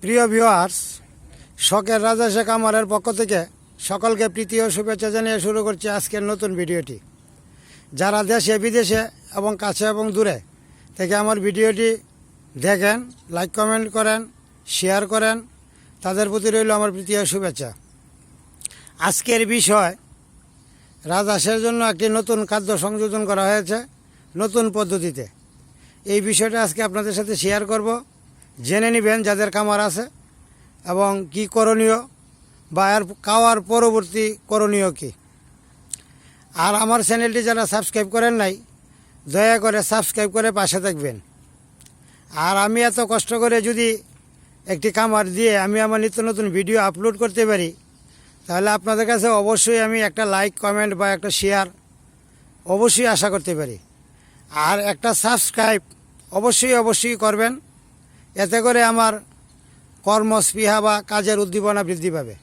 প্রিয় ভিউয়ার্স, শখের রাজা শেখ আমারের পক্ষ থেকে সকলকে প্রীতি ও শুভেচ্ছা জানিয়ে শুরু করছি আজকের নতুন ভিডিওটি। যারা দেশে বিদেশে এবং কাছে এবং দূরে থেকে আমার ভিডিওটি দেখেন, লাইক কমেন্ট করেন, শেয়ার করেন, তাদের প্রতি রইল আমার প্রীতি ও শুভেচ্ছা। আজকের বিষয়, রাজহাঁসের জন্য একটি নতুন খাদ্য সংযোজন করা হয়েছে নতুন পদ্ধতিতে। এই বিষয়টা আজকে আপনাদের সাথে শেয়ার করব। জেনে নেবেন যাদের খামার আছে এবং কি করণীয় বা এর খাওয়ার পরবর্তী করণীয় কি। আর আমার চ্যানেলটি যারা সাবস্ক্রাইব করেন নাই, দয়া করে সাবস্ক্রাইব করে পাশে থাকবেন। আর আমি এত কষ্ট করে যদি একটি খামার দিয়ে আমি আমার নিত্য নতুন ভিডিও আপলোড করতে পারি, তাহলে আপনাদের কাছে অবশ্যই আমি একটা লাইক কমেন্ট বা একটা শেয়ার অবশ্যই আশা করতে পারি। আর একটা সাবস্ক্রাইব অবশ্যই করবেন। এতে করে আমার কর্মস্পৃহা বা কাজের উদ্দীপনা বৃদ্ধি পাবে।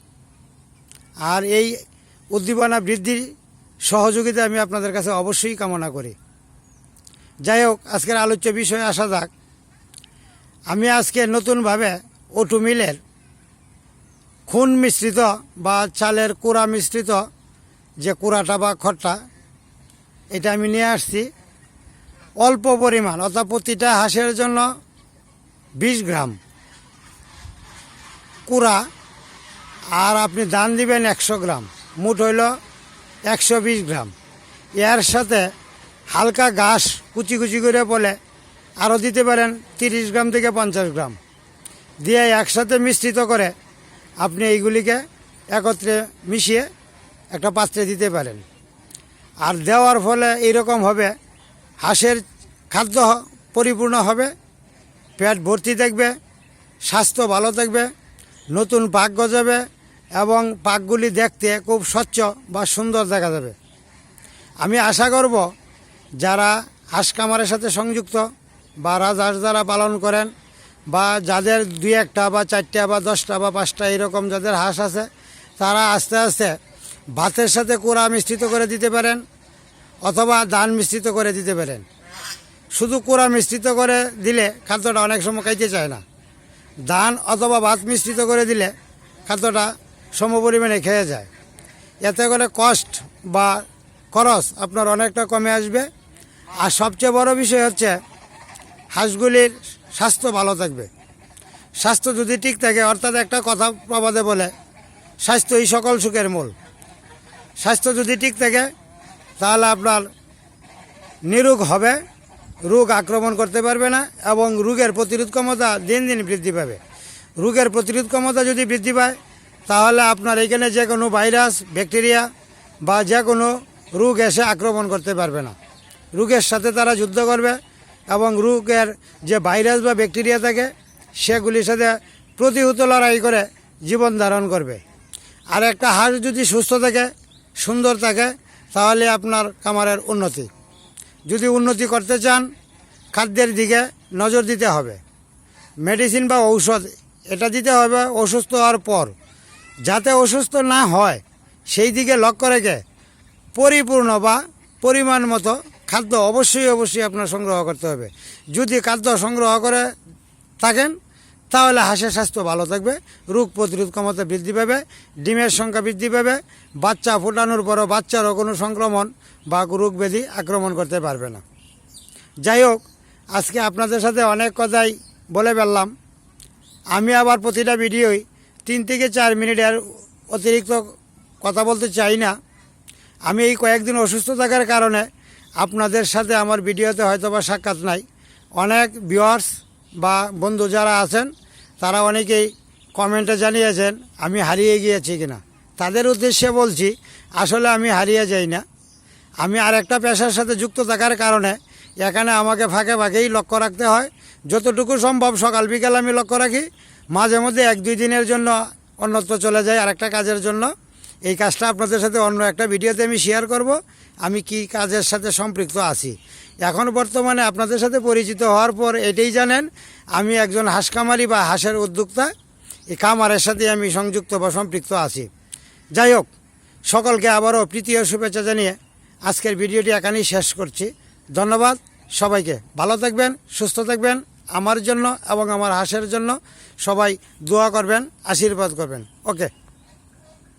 আর এই উদ্দীপনা বৃদ্ধির সহযোগিতা আমি আপনাদের কাছে অবশ্যই কামনা করি। যাই হোক, আজকের আলোচ্য বিষয়ে আসা যাক। আমি আজকে নতুনভাবে ওটু মিলের খুন মিশ্রিত বা চালের কুড়া মিশ্রিত যে কুড়াটা বা খড়টা, এটা আমি নিয়ে আসছি অল্প পরিমাণ, অর্থাৎ প্রতিটা হাঁসের জন্য 20 গ্রাম কুড়া। আর আপনি ধান দিবেন 100 গ্রাম, মোট হইল 120 গ্রাম। এর সাথে হালকা ঘাস কুচি কুচি করে বলে আরও দিতে পারেন 30 গ্রাম থেকে 50 গ্রাম দিয়ে একসাথে মিশ্রিত করে আপনি এইগুলিকে একত্রে মিশিয়ে একটা পাত্রে দিতে পারেন। আর দেওয়ার ফলে এইরকম হবে, হাঁসের খাদ্য পরিপূর্ণ হবে, পেট ভর্তি থাকবে, স্বাস্থ্য ভালো থাকবে, নতুন পাক গজাবে এবং পাকগুলি দেখতে খুব স্বচ্ছ বা সুন্দর দেখা যাবে। আমি আশা করব যারা হাঁস খামারের সাথে সংযুক্ত বা রাজহাঁস যারা পালন করেন বা যাদের 2-1টা বা 4টা বা 10টা বা 5টা এরকম যাদের হাঁস আছে, তারা আস্তে আস্তে ভাতের সাথে কুড়া মিশ্রিত করে দিতে পারেন অথবা ধান মিশ্রিত করে দিতে পারেন। শুধু কুড়া মিশ্রিত করে দিলে খাদ্যটা অনেক সময় খাইতে চায় না। ধান অথবা ভাত মিশ্রিত করে দিলে খাদ্যটা সমপরিমাণে খেয়ে যায়। এতে করে কষ্ট বা খরচ আপনার অনেকটা কমে আসবে। আর সবচেয়ে বড় বিষয় হচ্ছে হাঁসগুলির স্বাস্থ্য ভালো থাকবে। স্বাস্থ্য যদি ঠিক থাকে, অর্থাৎ একটা কথা প্রবাদে বলে, স্বাস্থ্যই সকল সুখের মূল। স্বাস্থ্য যদি ঠিক থাকে তাহলে আপনার নিরোগ হবে, রোগ আক্রমণ করতে পারবে না এবং রোগের প্রতিরোধ ক্ষমতা দিন দিন বৃদ্ধি পাবে। রোগের প্রতিরোধ ক্ষমতা যদি বৃদ্ধি পায় তাহলে আপনার এখানে যে কোনো ভাইরাস, ব্যাকটেরিয়া বা যে কোনো রোগ এসে আক্রমণ করতে পারবে না। রোগের সাথে তারা যুদ্ধ করবে এবং রোগের যে ভাইরাস বা ব্যাকটেরিয়া থাকে সেগুলির সাথে প্রতিহত লড়াই করে জীবন ধারণ করবে। আর একটা হাঁস যদি সুস্থ থাকে, সুন্দর থাকে, তাহলে আপনার খামারের উন্নতি। যদি উন্নতি করতে চান, খাদ্যের দিকে নজর দিতে হবে। মেডিসিন বা ঔষধ এটা দিতে হবে অসুস্থ হওয়ার পর, যাতে অসুস্থ না হয় সেই দিকে লক্ষ্য রেখে পরিপূর্ণ বা পরিমাণ মতো খাদ্য অবশ্যই আপনার সংগ্রহ করতে হবে। যদি খাদ্য সংগ্রহ করে থাকেন তাহলে হাঁসের স্বাস্থ্য ভালো থাকবে, রোগ প্রতিরোধ ক্ষমতা বৃদ্ধি পাবে, ডিমের সংখ্যা বৃদ্ধি পাবে, বাচ্চা ফোটানোর পরও বাচ্চারও কোনো সংক্রমণ বা রোগ ব্যাধি আক্রমণ করতে পারবে না। যাই হোক, আজকে আপনাদের সাথে অনেক কথাই বলে ফেললাম। আমি আবার প্রতিটা ভিডিওই 3 থেকে 4 মিনিটের অতিরিক্ত কথা বলতে চাই না। আমি এই কয়েকদিন অসুস্থ থাকার কারণে আপনাদের সাথে আমার ভিডিওতে হয়তো বা সাক্ষাৎ নাই। অনেক ভিউয়ার্স বা বন্ধু যারা আছেন তারা অনেকেই কমেন্টে জানিয়েছেন আমি হারিয়ে গিয়েছি কিনা। তাদের উদ্দেশ্যে বলছি, আসলে আমি হারিয়ে যাই না। আমি আরেকটা পেশার সাথে যুক্ত থাকার কারণে এখানে আমাকে ফাঁকে ফাঁকেই লক্ষ্য রাখতে হয়। যতটুকু সম্ভব সকাল বিকাল আমি লক্ষ্য রাখি। মাঝে মধ্যে 1-2 দিনের জন্য অন্যত্র চলে যাই আরেকটা কাজের জন্য। এই কাজটা আপনাদের সাথে অন্য একটা ভিডিওতে আমি শেয়ার করব আমি কি কাজের সাথে সম্পৃক্ত আছি। এখন বর্তমানে আপনাদের সাথে পরিচিত হওয়ার পর এটাই জানেন আমি একজন হাঁস খামারি বা হাঁসের উদ্যোক্তা। এই খামারের সাথে আমি সংযুক্ত বা সম্পৃক্ত আছি। যাই হোক, সকলকে আবারও প্রীতি ও শুভেচ্ছা জানিয়ে আজকের ভিডিওটি এখানেই শেষ করছি। ধন্যবাদ সবাইকে। ভালো থাকবেন, সুস্থ থাকবেন। আমার জন্য এবং আমার হাঁসের জন্য সবাই দোয়া করবেন, আশীর্বাদ করবেন। ওকে।